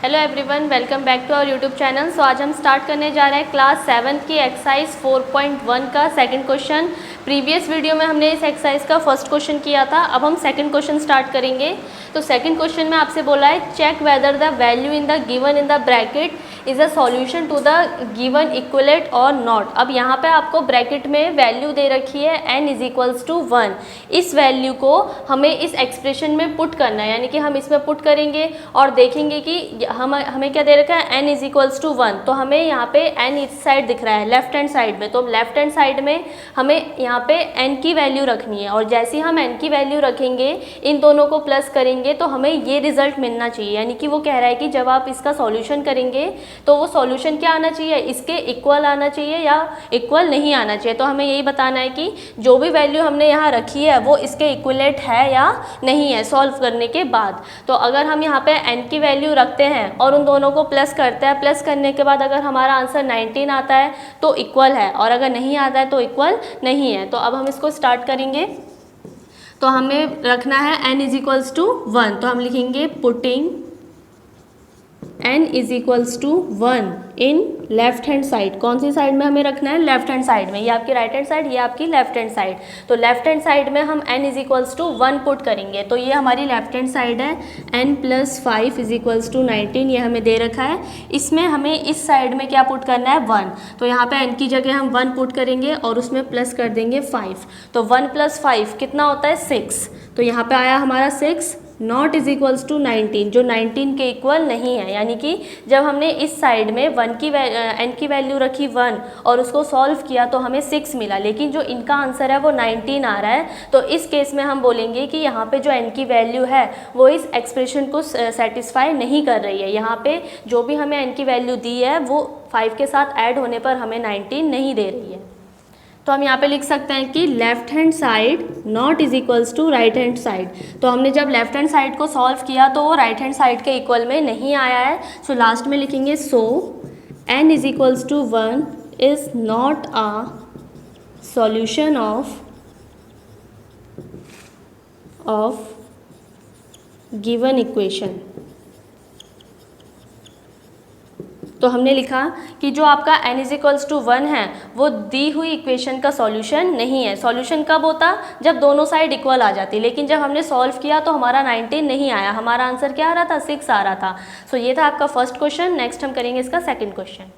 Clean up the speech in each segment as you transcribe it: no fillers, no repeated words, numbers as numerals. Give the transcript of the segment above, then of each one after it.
Hello everyone, welcome back to our YouTube channel. So आज हम start करने जा रहे हैं क्लास 7 की एक्सरसाइज 4.1 का सेकंड क्वेश्चन। प्रीवियस वीडियो में हमने इस एक्सरसाइज का फर्स्ट क्वेश्चन किया था, अब हम सेकंड क्वेश्चन स्टार्ट करेंगे। तो सेकंड क्वेश्चन में आपसे बोला है check whether the value in the given in the bracket is a solution to the given इक्वलेट और नॉट। अब यहाँ पे आपको ब्रैकेट में वैल्यू दे रखी है n इज इक्वल्स टू 1। इस वैल्यू को हमें इस एक्सप्रेशन में पुट करना है, यानी कि हम इसमें पुट करेंगे और देखेंगे कि हमें क्या दे रखा है n इज इक्वल्स टू 1। तो हमें यहाँ पे n इस साइड दिख रहा है लेफ्ट हैंड साइड में, तो लेफ्ट हैंड साइड में हमें यहाँ पे n की वैल्यू रखनी है और जैसे ही हम n की वैल्यू रखेंगे, इन दोनों को प्लस करेंगे तो हमें ये रिजल्ट मिलना चाहिए। यानी कि वो कह रहा है कि जब आप इसका सॉल्यूशन करेंगे तो वो सॉल्यूशन क्या आना चाहिए, इसके इक्वल आना चाहिए या इक्वल नहीं आना चाहिए। तो हमें यही बताना है कि जो भी वैल्यू हमने यहाँ रखी है वो इसके इक्वलेट है या नहीं है सॉल्व करने के बाद। तो अगर हम यहाँ पे n की वैल्यू रखते हैं और उन दोनों को प्लस करते हैं, प्लस करने के बाद अगर हमारा आंसर 19 आता है तो इक्वल है और अगर नहीं आता है तो इक्वल नहीं है। तो अब हम इसको स्टार्ट करेंगे। तो हमें रखना है n इज इक्वल्स टू 1, तो हम लिखेंगे putting n is equals to 1 in left hand side. कौन सी साइड में हमें रखना है, लेफ्ट हैंड साइड में। ये आपकी राइट हैंड साइड, ये आपकी लेफ्ट हैंड साइड। तो लेफ्ट हैंड साइड में हम n is equals to 1 put करेंगे। तो ये हमारी लेफ्ट हैंड साइड है, n plus 5 is equals to 19, ये हमें दे रखा है। इसमें हमें इस साइड में क्या पुट करना है, 1। तो यहाँ पे n की जगह हम 1 पुट करेंगे और उसमें प्लस कर देंगे 5। तो 1 प्लस 5 कितना होता है, 6। तो यहाँ पे आया हमारा 6 नॉट इज इक्वल्स टू 19, जो 19 के इक्वल नहीं है। यानी कि जब हमने इस साइड में n की वैल्यू रखी 1 और उसको सॉल्व किया तो हमें 6 मिला, लेकिन जो इनका आंसर है वो 19 आ रहा है। तो इस केस में हम बोलेंगे कि यहाँ पे जो n की वैल्यू है वो इस एक्सप्रेशन को सेटिस्फाई नहीं कर रही है। यहाँ पे जो भी हमें n की वैल्यू दी है वो 5 के साथ ऐड होने पर हमें 19 नहीं दे रही है। तो हम यहाँ पे लिख सकते हैं कि left hand side not is equals to right hand side. तो हमने जब लेफ्ट हैंड साइड को सॉल्व किया तो वो राइट हैंड साइड के इक्वल में नहीं आया है। सो लास्ट में लिखेंगे so n is equals to 1 is not a solution of given equation. तो हमने लिखा कि जो आपका n इज इक्वल्स टू 1 है वो दी हुई इक्वेशन का सॉल्यूशन नहीं है। सॉल्यूशन कब होता, जब दोनों साइड इक्वल आ जाती। लेकिन जब हमने सॉल्व किया तो हमारा 19 नहीं आया, हमारा आंसर क्या आ रहा था, 6 आ रहा था। सो ये था आपका फर्स्ट क्वेश्चन। नेक्स्ट हम करेंगे इसका सेकंड क्वेश्चन।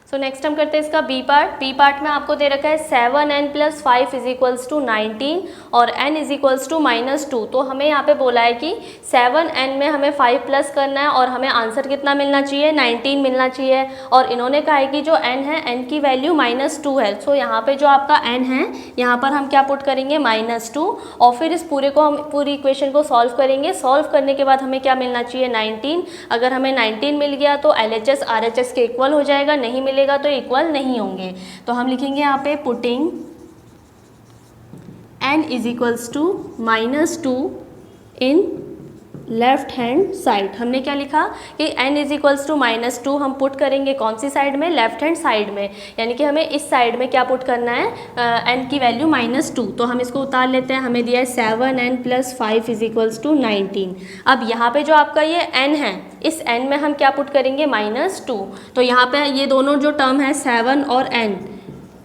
सो नेक्स्ट हम करते हैं इसका बी पार्ट। बी पार्ट में आपको दे रखा है 7n plus 5 is equals to 19 और n इज इक्वल्स टू -2। तो हमें यहाँ पे बोला है कि 7n में हमें 5 प्लस करना है और हमें आंसर कितना मिलना चाहिए, 19 मिलना चाहिए। और इन्होंने कहा है कि जो n है, n की वैल्यू -2 है। सो यहाँ पे जो आपका n है यहाँ पर हम क्या पुट करेंगे, -2, और फिर इस पूरे को हम पूरी इक्वेशन को सॉल्व करेंगे। सॉल्व करने के बाद हमें क्या मिलना चाहिए, 19। अगर हमें 19 मिल गया तो LHS RHS के इक्वल हो जाएगा, नहीं मिलेगा तो इक्वल नहीं होंगे। तो हम लिखेंगे यहाँ पे putting n is equals to -2 in left hand side. हमने क्या लिखा कि n इज इक्वल्स टू -2 हम पुट करेंगे कौन सी साइड में, लेफ्ट हैंड साइड में। यानी कि हमें इस साइड में क्या पुट करना है, n की वैल्यू -2। तो हम इसको उतार लेते हैं। हमें दिया है 7n plus 5 is equals to 19। अब यहाँ पे जो आपका ये n है, इस n में हम क्या पुट करेंगे, -2। तो यहाँ पे ये दोनों जो टर्म है 7 और n,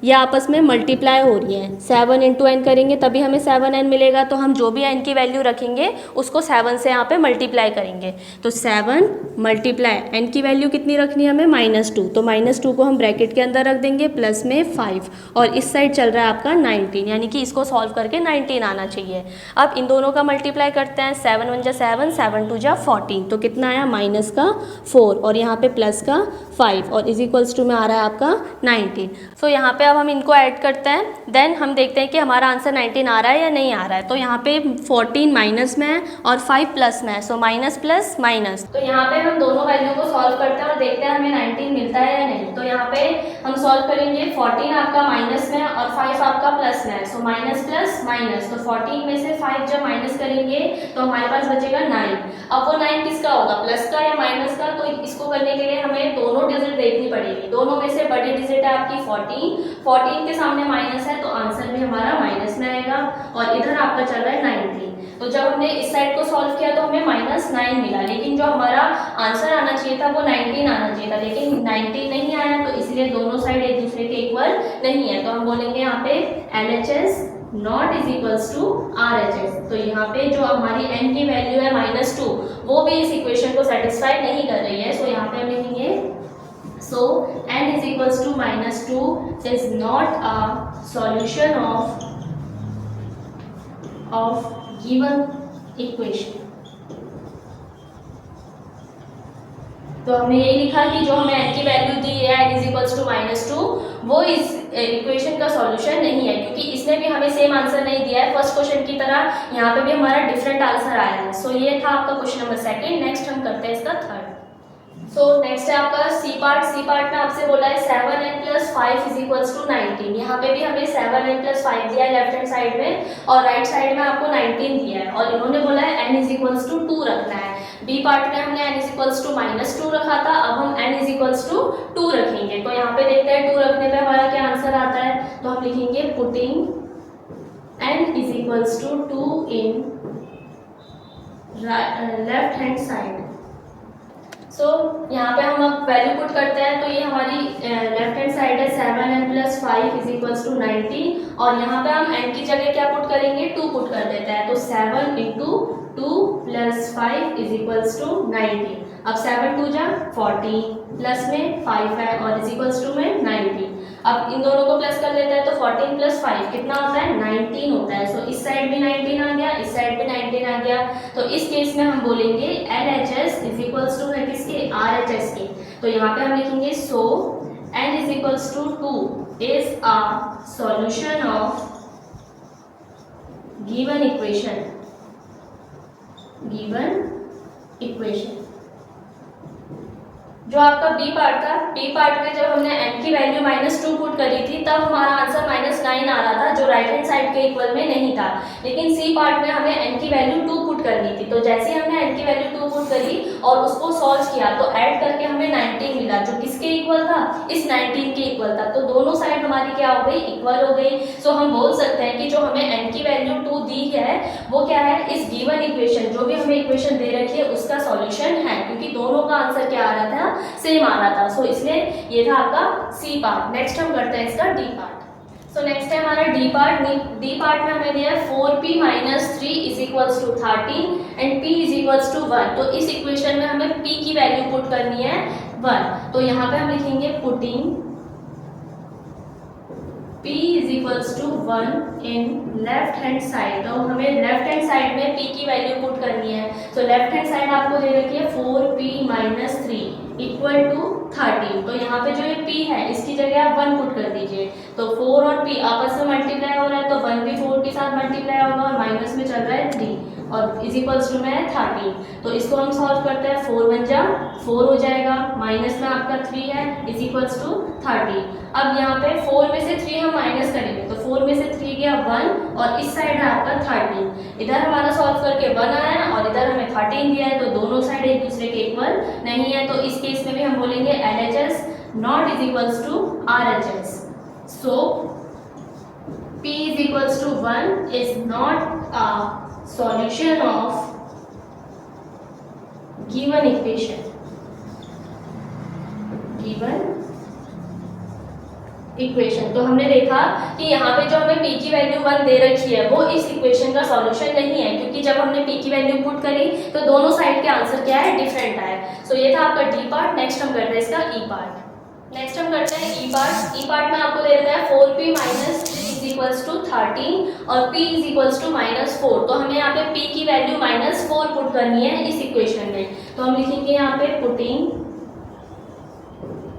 ये आपस में मल्टीप्लाई हो रही है। 7 इंटू n करेंगे तभी हमें 7n मिलेगा। तो हम जो भी n की वैल्यू रखेंगे उसको 7 से यहाँ पे मल्टीप्लाई करेंगे। तो 7 मल्टीप्लाई n की वैल्यू कितनी रखनी है हमें, -2। तो -2 को हम ब्रैकेट के अंदर रख देंगे, प्लस में 5 और इस साइड चल रहा है आपका 19, यानी कि इसको सॉल्व करके 19 आना चाहिए। अब इन दोनों का मल्टीप्लाई करते हैं, 7 1 जा 7, 7 2 जा 14। तो कितना आया, -4 और यहाँ पे प्लस का 5 और इज इक्वल्स टू में आ रहा है आपका 19। सो यहाँ पे अब हम इनको ऐड करते हैं, देन हम देखते हैं कि हमारा आंसर 19 आ रहा है या नहीं आ रहा है। तो यहाँ पे 14 माइनस में है और 5 प्लस में है, सो माइनस प्लस माइनस। तो यहाँ पे हम दोनों वैल्यू को सॉल्व करते हैं और देखते हैं हमें 19 मिलता है या नहीं। तो यहाँ पे हम सॉल्व करेंगे, 14 आपका माइनस में और 5 आपका प्लस में है, सो माइनस प्लस माइनस। तो 14 में से 5 जब माइनस करेंगे तो हमारे पास बचेगा 9। अब वो 9 किसका होगा, प्लस का या माइनस का। तो इसको करने के लिए हमें दोनों डिजिट देखनी पड़ेगी। दोनों में से बड़ी डिजिट है आपकी 14 के सामने माइनस है तो आंसर भी हमारा माइनस में आएगा और इधर आपका चल रहा है 19। तो जब हमने इस साइड को सॉल्व किया तो हमें -9 मिला, लेकिन जो हमारा आंसर आना चाहिए था वो 19 आना चाहिए था, लेकिन 19 नहीं आया, तो इसलिए दोनों साइड एक दूसरे के इक्वल नहीं है। तो हम बोलेंगे यहाँ पे LHS not is equals to RHS। तो यहाँ पे जो हमारी n की वैल्यू है -2 वो भी इस इक्वेशन को सेटिस्फाई नहीं कर रही है। सो यहाँ पे हम लिखेंगे so n is equals to -2 is not a solution of given equation. तो हमने यही लिखा कि जो हमें n की वैल्यू दी है n इज इक्वल्स टू -2 वो इस इक्वेशन का सॉल्यूशन नहीं है, क्योंकि इसने भी हमें सेम आंसर नहीं दिया है फर्स्ट क्वेश्चन की तरह, यहाँ पे भी हमारा डिफरेंट आंसर आया है। सो ये था आपका क्वेश्चन नंबर 2। नेक्स्ट हम करते हैं इसका 3rd। सो नेक्स्ट है आपका सी पार्ट में आपसे बोला है 7n + 5 इज इक्वल्स टू 19। यहाँ पे भी हमें 7n + 5 दिया है लेफ्ट हैंड साइड में, और राइट साइड में आपको 19 दिया है, और इन्होंने बोला है n इज इक्वल्स टू 2 रखना है। बी पार्ट में हमने n इज इक्वल्स टू -2 रखा था, अब हम n इज इक्वल्स टू 2 रखेंगे। तो यहाँ पे देखते हैं 2 रखने पे हमारा क्या आंसर आता है। तो हम लिखेंगे putting n is equals to 2 in left hand side. So यहाँ पे हम अब वैल्यू पुट करते हैं, तो ये हमारी लेफ्ट हैंड साइड है 7n + 5 इज इक्वल्स टू 90, और यहाँ पे हम n की जगह क्या पुट करेंगे 2 पुट कर देते हैं। तो 7 × 2 + 5 इज इक्वल्स टू 90। अब 7 2 जा 40, प्लस में 5 है और इज इक्वल्स टू में 90। अब इन दोनों को प्लस कर लेते हैं, तो 14 + 5 कितना होता है 19 होता है। सो इस साइड भी 19 आ गया, इस साइड भी 19 आ गया। तो इस केस में हम बोलेंगे LHS इज इक्वल्स टू है किसके RHS के। तो यहाँ पे हम लिखेंगे so n is equals to 2 is a solution of given equation. जो आपका बी पार्ट था, बी पार्ट में जब हमने n की वैल्यू -2 पुट करी थी तब हमारा आंसर -9 आ रहा था, जो राइट हैंड साइड के इक्वल में नहीं था। लेकिन सी पार्ट में हमें n की वैल्यू 2 पुट करनी थी, तो जैसे ही हमने n की वैल्यू 2 पुट करी और उसको सॉल्व किया तो ऐड करके हमें 19 मिला, जो किसके इक्वल था इस 19 के इक्वल था। तो दोनों साइड हमारी क्या हो गई इक्वल हो गई। सो हम बोल सकते हैं कि जो हमें n की वैल्यू 2 दी है वो क्या है इस गिवन इक्वेशन, जो भी हमें इक्वेशन दे रखी है उसका सॉल्यूशन है, क्योंकि दोनों का आंसर क्या आ रहा था सेम आ रहा था। सो इसलिए ये था आपका सी पार्ट। नेक्स्ट हम करते हैं इसका डी पार्ट। सो नेक्स्ट है हमारा डी पार्ट। डी पार्ट में हमें दिया है 4p - 3 is equals to 13 and p is equals to 1। तो इस इक्वेशन में हमें p की वैल्यू पुट करनी है 1। तो यहाँ पे हम लिखेंगे putting p is equals to 1 in left hand side. तो हमें लेफ्ट हैंड साइड में p की वैल्यू पुट करनी है। तो लेफ्ट हैंड साइड आपको दे रखी है 4p - 3 इक्वल टू 13। तो यहाँ पे जो ये p है इसकी जगह आप 1 पुट कर दीजिए। तो 4 और p आपस में मल्टीप्लाई हो रहा है, तो 1 भी 4 के साथ मल्टीप्लाई होगा, और माइनस में चल रहा है 3 और इज इक्वल्स टू में है 13। तो इसको हम सॉल्व करते हैं, 4 बन जा 4 हो जाएगा, माइनस में आपका 3 है इज इक्वल्स टू 30। अब यहाँ पे 4 में से 3 हम माइनस करेंगे, तो 4 में से 3 गया 1 और इस साइड है आपका 13। इधर हमारा सॉल्व करके 1 आया है और इधर हमें 13 दिया है, तो दोनों साइड एक दूसरे के इक्वल नहीं है। तो इस केस में भी हम बोलेंगे LHS not is equals to RHS। So p is equals to 1 is not a solution of given equation. तो हमने देखा कि यहाँ पे जो हमें p की वैल्यू 1 दे रखी है वो इस इक्वेशन का सॉल्यूशन नहीं है, क्योंकि जब हमने p की वैल्यू पुट करी तो दोनों साइड के आंसर क्या है डिफरेंट आए। सो ये था आपका डी पार्ट। नेक्स्ट हम करते हैं इसका ई पार्ट। नेक्स्ट हम करते हैं ई पार्ट। ई पार्ट में आपको दे देता है 4p - 3 इज इक्वल्स टू 13 और p इज इक्वल्स टू -4। तो हमें यहाँ पे p की वैल्यू -4 पुट करनी है इस इक्वेशन में। तो हम लिखेंगे यहाँ पे putting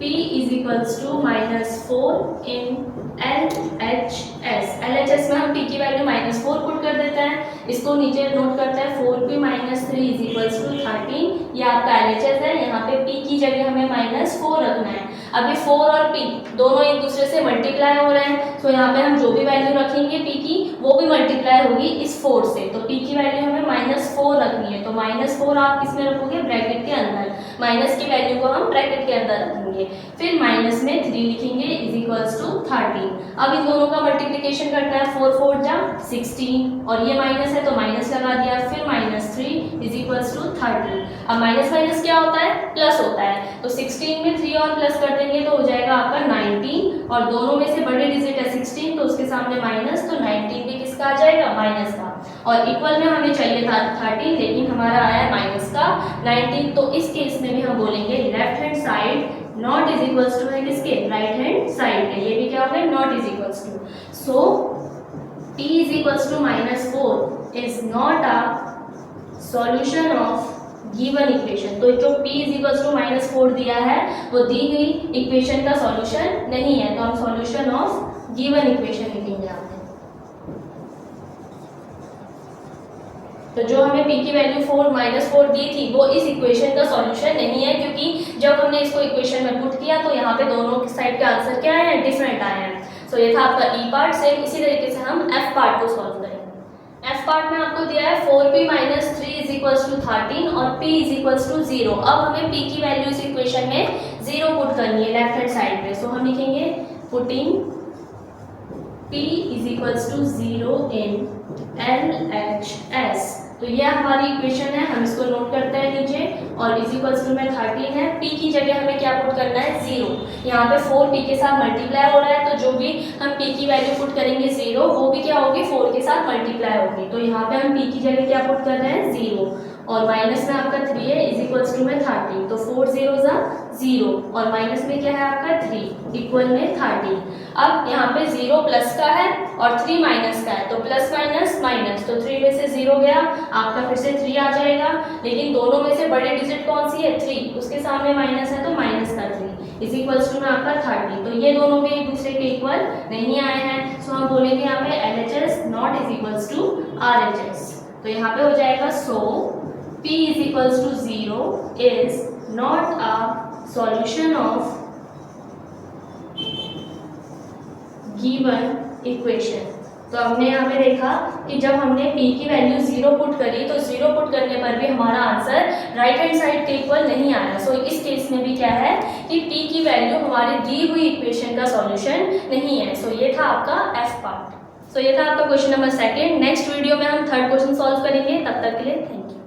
p is equals to -4 in LHS। LHS में हम p की वैल्यू -4 पुट कर देते हैं। इसको नीचे नोट करते हैं 4p - 3 इज इक्वल्स टू 13। ये आपका LHS है, यहाँ पे p की जगह हमें -4 रखना है। अभी 4 और p दोनों एक दूसरे से मल्टीप्लाई हो रहे हैं, तो यहाँ पे हम जो भी वैल्यू रखेंगे p की वो भी मल्टीप्लाई होगी इस 4 से। तो p की वैल्यू हमें -4 रखनी है, तो -4 आप किसमें रखोगे ब्रैकेट के अंदर, माइनस की वैल्यू को हम ब्रैकेट के अंदर रखेंगे, फिर माइनस में 3 लिखेंगे इज इक्वल्स टू 13। अब इन दोनों का मल्टीप्लिकेशन करना है, 4 4 जा 16 और ये माइनस है तो माइनस लगा दिया, फिर -3 इज इक्वल्स टू 30। अब माइनस माइनस क्या होता है, प्लस होता है, तो 16 में 3 और प्लस कर देंगे तो हो जाएगा आपका 19 और दोनों में से बड़े डिजिट है 16 तो उसके सामने माइनस, तो 19 भी किसका आ जाएगा, माइनस का। और इक्वल में हमें चाहिए था 30 लेकिन हमारा आया माइनस का 19, तो इस केस में भी हम बोलेंगे left hand side not is equals to है किसके, राइट हैंड साइड के, ये भी क्या हो गया, not is equals to. So p is equals to -4 is not a solution of given equation. तो जो p इज इक्वल्स टू -4 दिया है वो दी गई इक्वेशन का सॉल्यूशन नहीं है, तो हम सॉल्यूशन ऑफ गिवन इक्वेशन लिखेंगे यहाँ पे। तो जो हमें p की वैल्यू -4 दी थी वो इस इक्वेशन का सॉल्यूशन नहीं है, क्योंकि जब हमने इसको इक्वेशन में पुट किया तो यहाँ पे दोनों साइड के आंसर क्या आए हैं, डिफरेंट आए हैं। सो ये था आपका e पार्ट। सेम इसी तरीके से हम f पार्ट को सॉल्व करेंगे। f पार्ट में आपको दिया है 4p - 3 इज इक्वल्स टू 13 और p इज इक्वल्स टू 0। अब हमें p की वैल्यू इस इक्वेशन में 0 पुट करनी है लेफ्ट हैंड साइड पे। सो हम लिखेंगे putting p is equals to 0 in LHS। तो ये हमारी इक्वेशन है, हम इसको नोट करते हैं नीचे, और इज इक्वल्स टू में 13 है। p की जगह हमें क्या पुट करना है, 0। यहाँ पे 4 p के साथ मल्टीप्लाई हो रहा है, तो जो भी हम p की वैल्यू पुट करेंगे 0 वो भी क्या होगी, 4 के साथ मल्टीप्लाई होगी। तो यहाँ पे हम p की जगह क्या पुट कर रहे हैं, 0, और माइनस में आपका 3 है इज इक्वल्स टू में 13, तो 4 0 0 और माइनस में क्या है आपका 3 इक्वल में 13। अब यहाँ पे 0 प्लस का है और 3 माइनस का है, तो प्लस माइनस माइनस, तो 3 में से 0 गया, आपका फिर से 3 आ जाएगा, लेकिन दोनों में से बड़े डिजिट कौन सी है, 3, उसके सामने माइनस है तो माइनस का 3 इज इक्वल्स टू में आपका 30। तो ये दोनों भी एक दूसरे के इक्वल नहीं आए हैं, सो हम बोलेंगे यहाँ पे LHS not is equals to RHS। तो यहाँ पे हो जाएगा सो p is equals to 0 is not a solution of given equation। तो हमने यहाँ पे देखा कि जब हमने p की वैल्यू 0 पुट करी तो 0 पुट करने पर भी हमारा आंसर राइट हैंड साइड के इक्वल नहीं आया। सो इस केस में भी क्या है कि p की वैल्यू हमारी दी हुई इक्वेशन का सॉल्यूशन नहीं है। सो ये था आपका f पार्ट। सो ये था आपका क्वेश्चन नंबर 2। नेक्स्ट वीडियो में हम 3rd क्वेश्चन सॉल्व करेंगे, तब तक के लिए थैंक यू।